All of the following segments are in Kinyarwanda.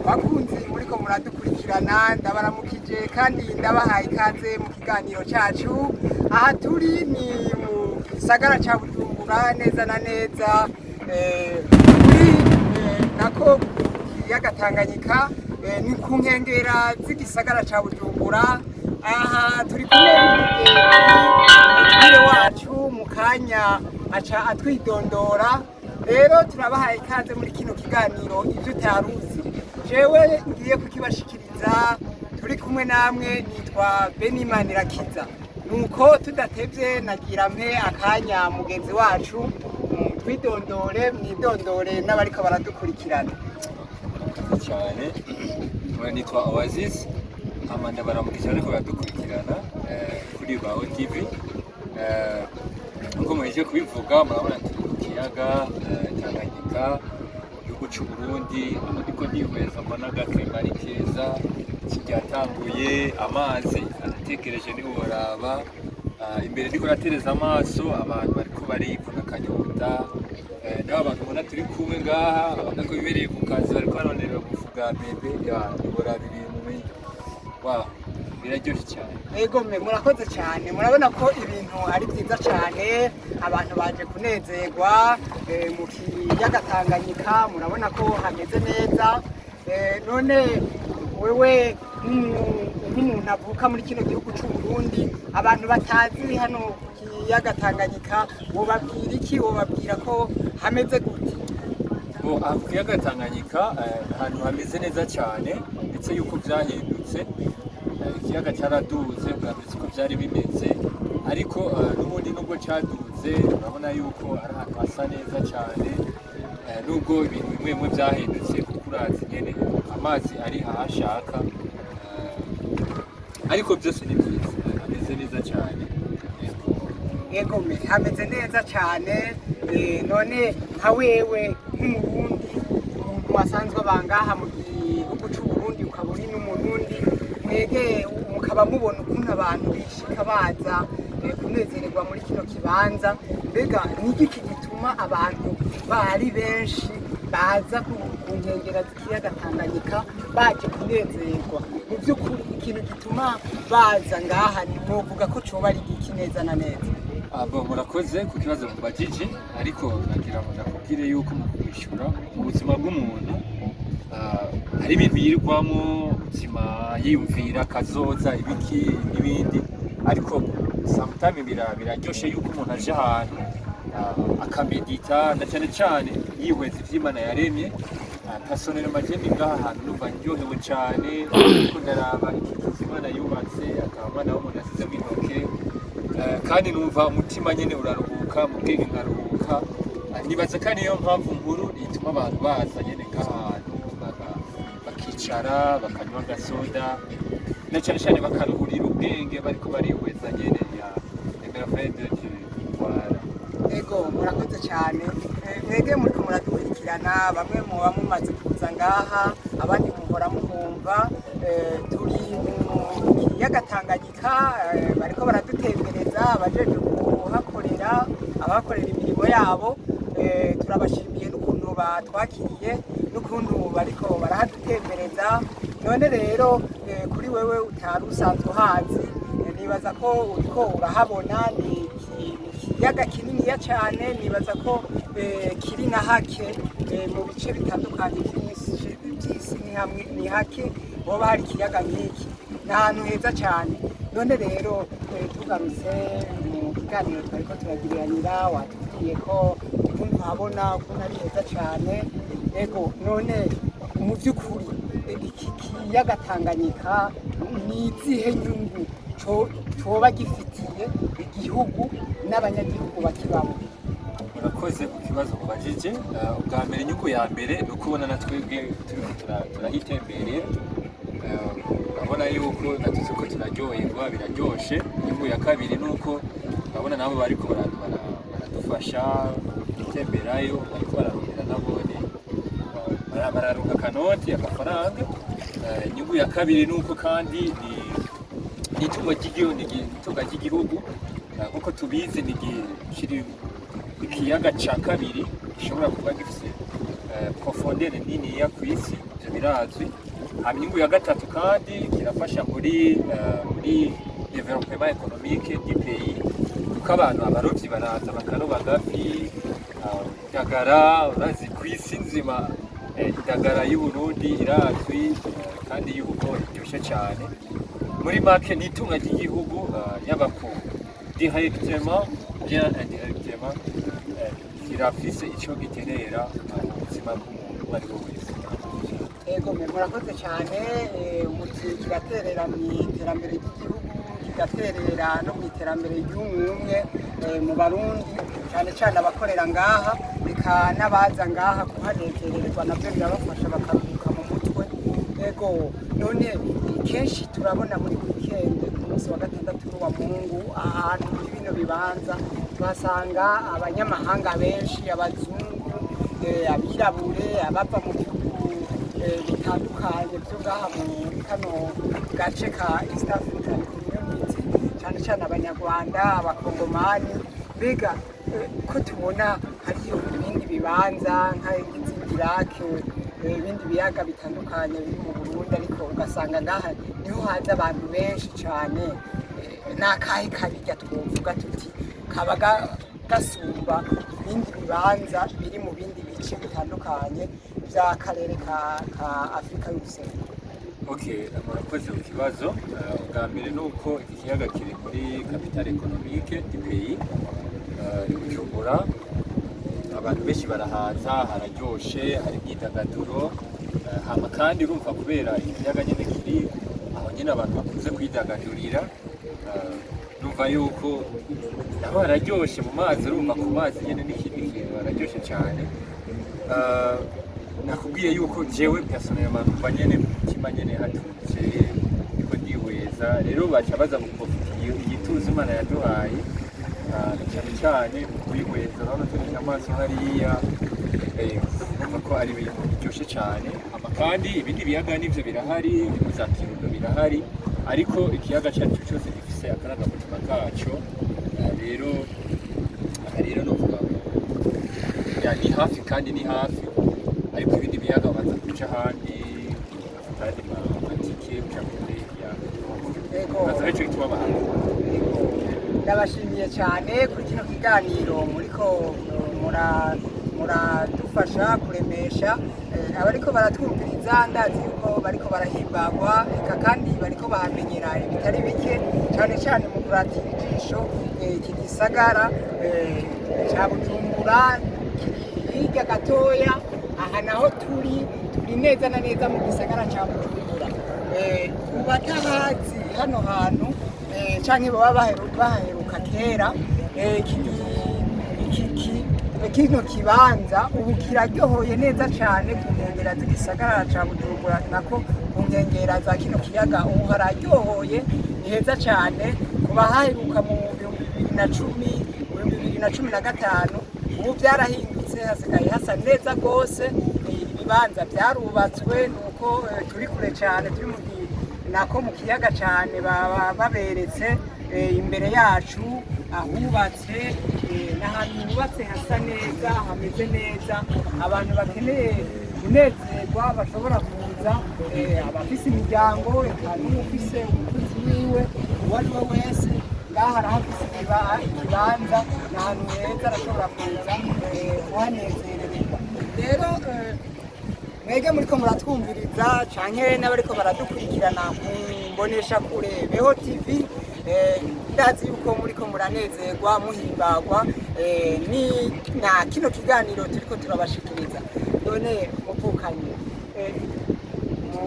bakunzi muriko muradukurikirana ndabaramukije kandi ndabahaye ikaze mu kiganiro cyacu. Aha turi ni mu gisagara ca Bujumbura neza na neza kuri nako kiyaga Tanganyika, ni ku nkengera z'igisagara ca Bujumbura. Aha turi kumwe n'umutware wacu mu kanya aca atwidondora. Rero turabahaye ikaze muri kino kiganiro ivyo utaruzi. Jewe ngiye kukibashikiriza, turi kumwe namwe, nitwa Benimanirakiza. Nuko tudatevye nagira mpe akanya mugenzi wacu twidondore, mwidondore n'abariko baradukurikirana cyane. Nitwa Oasis, amanda baramukije ariko baradukurikirana kuri Baho TV. Nkuko mweje kubivuga, murabona turi kiyaga Tanganyika, igihugu cy'u Burundi. Ariko ndihweza mbona agakema ari keza, kiryatanguye amazi aratekereje ntiworaba. Imbere ndiko natereza amaso abantu bariko barivuna akanyota, n'abo bantu mbona turi kumwe ngaha abona ko bibereye ku kazi bariko baronderera kuvuga bebe ntiworaba ibintu wow, biraryoshye cyane. Ego mwe murakoze cyane, murabona ko ibintu ari byiza cyane, abantu baje kunezerwa mu kiyaga Tanganyika. Murabona ko hameze neza. None wewe nk'umuntu avuka muri kino gihugu cy'u Burundi, abantu batazi hano kiyaga Tanganyika, wobabwira iki? Wobabwira ko hameze gute? Kiyaga Tanganyika ahantu hameze neza cyane, ndetse yuko byahindutse. Ikiyaga cyaraduze, bwambitse ko byari bimeze, ariko n'ubundi nubwo cyaduze urabona yuko ari ahantu hasa neza cyane, nubwo ibintu bimwe bimwe byahindutse kuko urazi nyene amazi ari hahashaka, ariko byose ni byiza, hameze neza cyane. Yego me hameze neza cyane. None nka wewe nk'umurundi, umuntu wasanzwe abangaha mu gihugu cy'u Burundi, ukaba uri n'umurundi, mwege mukaba mubona ukuntu abantu bishika baza kunezererwa muri kino kibanza. Mbega n'igiki gituma abantu bari benshi baza ku nkengera z'ikiyaga Tanganyika baje kunezererwa? Mu by'ukuri ikintu gituma baza ngaha novuga ko coba ari igiki neza na neza? Murakoze ku kibazo mubajije, ariko nagira ngo ndakubwire yuko mu kwishyura mu buzima bw'umuntu hari ibintu yirwamo, ubuzima yiyumvira kazoza ibiki n'ibindi, ariko sometimes biraryoshe yuko umuntu aje ahantu akamedita, na cyane cyane yihweza ivy'Imana yaremye. Personel majeni ngaha ahantu numva ndyohewe cyane, kuko ndaraba ikikizi Imana yubatse, akaba Imana w'umuntu yasizemo intoke, kandi numva umutima nyene uraruhuka, mu bwenge nkaruhuka. Nibaza ko niyo mpamvu nkuru ituma abantu baza nyene ngahantu bakicara bakanywa agasoda, na cyane cyane bakaruhurira ubwenge bariko barihweza nyene ya Emerafede Twara. Ego murakoze cyane. Mwege muriko muradukurikirana, bamwe muba mumaze kuza ngaha, abandi muhora muhumva. Turi mu kiyaga Tanganyika, bariko baradutembereza, abajeje kuhakorera, abakorera imirimo yabo. Turabashimiye n'ukuntu batwakiriye, n'ukuntu bariko barahadutembereza. None rero kuri wewe utari usanzwe uhazi, nibaza ko uriko urahabona ni ikiyaga kininiya cyane. Nibaza ko kiri na hake mu bice bitandukanye by'isi, ni hake hoba hari ikiyaga nk'iki, ni ahantu heza cyane. None rero tugarutse mu kiganiro twariko turagiriranira, watubwiye ko ukuntu habona ukuntu ari heza cyane. Ego none mu by'ukuri iki kiyaga Tanganyika ni izihe nyungu coba gifitiye igihugu n'abanyagihugu bakibamo? Urakoze ku kibazo mubajije. Ubwa mbere inyungu ya mbere ni ukubona na twebwe turiko turahitemberera, urabona yuko natwe ko turaryoherwa, biraryoshe. Inyungu ya kabiri ni uko urabona nabo bariko baradufasha gutemberayo, bariko bararondera nabone bararonka akanoti, amafaranga. Inyungu ya kabiri ni uko kandi ni itunga ry'igihugu, nk'uko tubizi kiri ikiyaga ca kabiri gishobora kuba gifise profondeur niniya ku isi, ivyo birazwi. Inyungu ya gatatu kandi kirafasha muri development economique du pays, kuko abarovyi baraza bakaroba agafi, indagara. Urazi ku isi nzima indagara y'u Burundi irazwi kandi y'uko iryoshe cane. Muri make ni itunga ry'igihugu, yaba ku directement bien indirectement, kirafise ico giterera mu buzima bw'umuntu uwo ari we wese. Ego murakoze cyane. Umuti kiraterera mu iterambere ry'igihugu, kigaterera no mu iterambere ry'umwe mu Barundi, cyane cyane abakorera ngaha, reka n'abaza ngaha kuhanezererwa nabyo birabafasha bakaruhuka mu mutwe. Ego none kenshi turabona muri weekend ku munsi wa gatandatu wa Mungu ahantu muri bino bibanza tuhasanga abanyamahanga benshi, abazungu, abirabure, abava mu bihugu bitandukanye byo ngaha muri kano gace ka East African Community, cyane cyane abanyarwanda, abakongomani. Mbega ko tubona hariyo ibindi bibanza nk'Irake, ibindi biyaga bitandukanye biri mu Burundi, ariko ugasanga ngaha niho haza abantu benshi cyane, n'akahe kabirya twovuga tuti kaba gasumba ibindi bibanza biri mu bindi bice bitandukanye by'akarere ka Afurika y'Ubuseruko? Okay, murakoze ku kibazo. Ubwa mbere ni uko iki kiyaga kiri muri capitale économique du pays, Bujumbura. Abantu benshi barahaza, hararyoshe, hari imyidagaduro, hama kandi urumva kubera ikiyaga nyene kiri aho nyene abantu bakunze kwidagadurira, urumva yuko naho hararyoshe mu mazi. Urumva ku mazi nyene n'ikindi kintu hararyoshe cyane. Nakubwiye yuko jewe personnellement numva nyene mutima nyene hatuje, niko ndihweza. Rero baca baza guprofitiye igituza Imana yaduhaye, cyane cyane kwihweza. Urabona turi amaso hariya, urumva ko ari ibintu biryoshe cyane. Kandi ibindi biyaga nivyo birahari, za Kirundo birahari, ariko ikiyaga cyacu cyose gifise akarangamutima kaco. Rero novuga ni hafi kandi ni hafi, ariko ibindi biyaga baza kuca ahandi kandi matike uca kure baza ico gituma abantu. Ndabashimiye cyane kuri kino kiganiro muriko muradufasha kuremesha abariko baratwumviriza. Ndazi yuko bariko barahimbagwa, eka kandi bariko bahamenyera ibitari bike, cyane cyane mu kuratira ijisho iki gisagara ca Bujumbura kiri hirya gatoya. Aha naho turi neza na neza mu gisagara ca Bujumbura. Kubatahazi hano hantu canke baba baheruka kera, kino kibanza ubu kiraryohoye neza cyane ku nkengera z'igisagara ca Bujumbura, nako ku nkengera za kino kiyaga ubu hararyohoye, ni heza cyane. Kuba haheruka mu 2015 ubu byarahindutse, hasigaye hasa neza rwose. Ibibanza byarubatswe, nuko turi kure cyane, turi nako mu kiyaga cyane, baberetse imbere yacu ahubatse, n'ahantu hubatse hasa neza, hameze neza. Abantu bakeneye kunezerwa bashobora kuza, abafise imiryango, eka n'ufise umukozi wiwe, uwo ari we wese ngaha arahafise ikibanza, ni ahantu heza arashobora kuza kuhanezererwa. Rero mwege muriko muratwumviriza canke n'abariko baradukurikirana ku mbonesha kure Beho TV, ndazi yuko muriko muranezerwa muhimbagwa na kino kiganiro turiko turabashikiriza. None muvukanye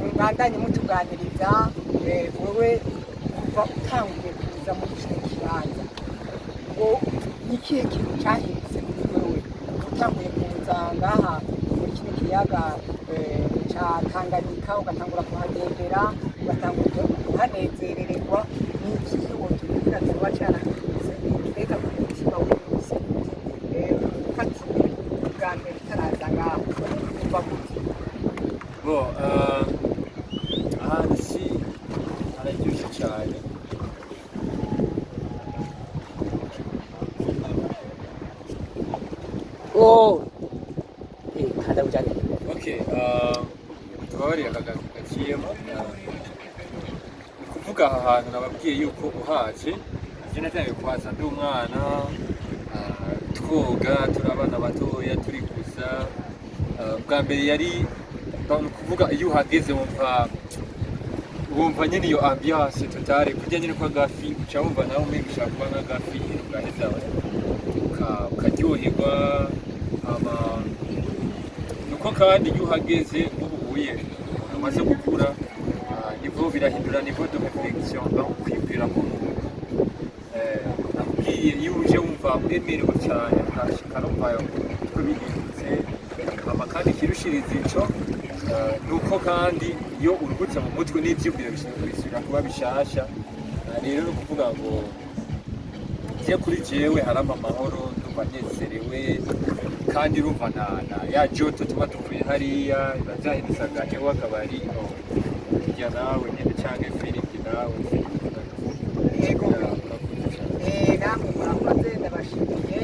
mubandanye mutuganiriza wowe kuva utanguye kuza muri kino kibanza ngo ni ikihe kintu cyahindutse kuri wewe utanguye kuza ngaha muri kino kiyaga ca Tanganyika ugatangura kuhagendera ugatangura kuhanezerererwa ni ikihe wotubwira kiba cyarahindutse reka ku mutima wose ufatiye bwa mbere utaraza ngaha kuva gute ahantu si hararyoshye cyane kada ujanye okay tubabarira gaciyemo kuvuga aha hantu nababwiye yuko uhaje je natangiye kuhaza ndi umwana twoga turi abana batoya turi gusa bwa mbere yari kuvuga iyo uhageze wumva nyine iyo ambiance totale kurya nyine kwa gafi uca wumva nawe umenga ushaka kuba nka gafi ugaheza ukaryoherwa nuko kandi iyo uhageze ubuye umaze gukura nivo birahindura nivo de réflexion kwibwira ko nakubwiye iyo uje wumva uremerewe cyane ukashika no kwayo ko bihindutse kandi kirushiriza ico nuko kandi iyo urugutse mu mutwe n'ivyubwira bisubira kuba bishasha rero no kuvuga ngo je kuri jewe harama amahoro ndumva nezerewe kandi urumva na ya joto tuba dukuye hariya bazahindutsaga ewa akabari kurya nawe nyine canke filimi nawe yego namwe murakoze ndabashimiye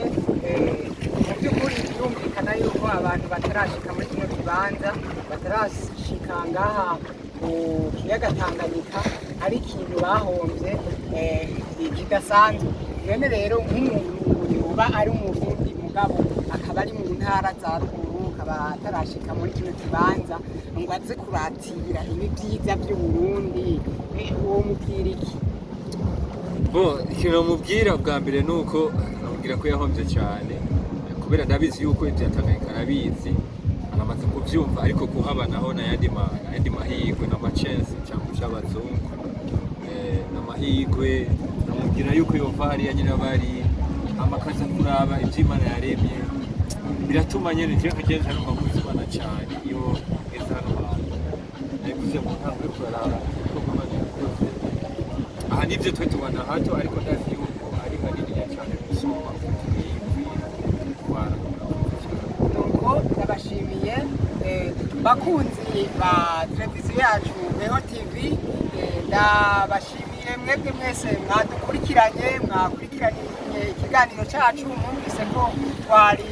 mu by'ukuri birumvikana yuko abantu batarashika muri kino kibanza batarashika ngaha ku kiyaga Tanganyika ari ikintu bahomvye kidasanzwe none rero nk'umuntu yoba ari umurundi mugabo akaba ari mu ntara za ruguru akaba atarashika muri kino kibanza ngo aze kuratira ibi byiza by'Uburundi uwo mubwira iki ikintu namubwira bwa mbere ni uko namubwira ko yahombye cyane kubera ndabizi yuko ibyo Tanganyika arabizi aramaze kubyumva ariko kuhaba naho n'ayandi mahirwe n'amachense cyangwa cy'abazungu n'amahirwe namubwira yuko yova hariya nyine bari amakaza kuraba iby'Imana yaremye biratuma nyine njye kugenda numva kuzimana cyane iyo ngeze hano hantu naguze mu ntango yo kurara aha nibyo twe tubona hato ariko ndazi yuko ari hanini cyane gusoma nuko ndabashimiye bakunzi ba televiziyo yacu Beho TV ndabashimiye mwebwe mwese mwakurikiranye ikiganiro cyacu mwumvise ko twari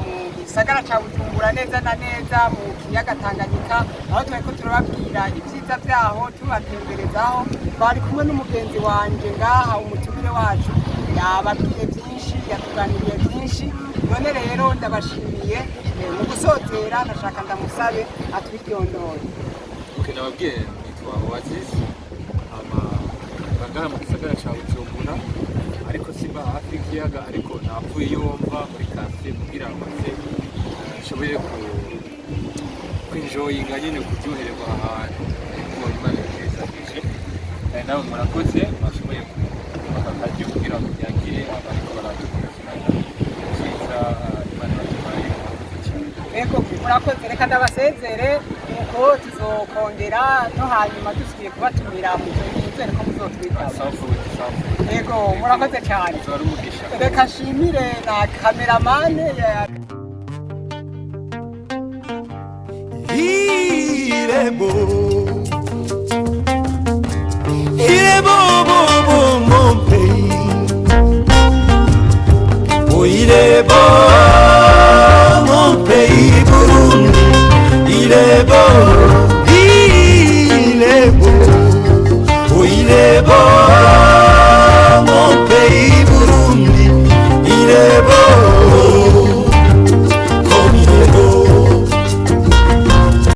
mu gisagara cya Bujumbura neza na neza mu kiyaga Tanganyika aho twariko turababwira ibyiza byaho tubatemberezaho twari kumwe n'umugenzi wanje ngaha umutumire wacu yababwiye byinshi yatuganiriye byinshi none rero ndabashimiye mu gusozera nashaka ndamusabe atwiryondore nababwiye nitwa Oasis ngaha mu gisagara cya Bujumbura ariko simba hafi y'ikiyaga ariko napfuye iyo wumva muri kase kugira ngo nze nshobore kwinjoyinga nyine kuryohererwa ahantu ariko Imana yabisabije nawe murakoze mwashoboye kubaka akaryo kugira ngo byagire abariko baradukurikira cyiza Imana yabaye eko murakoze reka ndabasezere nuko tuzokongera no hanyuma dusubiye kubatumira mu nzego ko muzotwitaho ego murakoze cyane reka nshimire na kameramane Irebo mon pays Oh Irebo mon pays Burundi Irebo Oh Irebo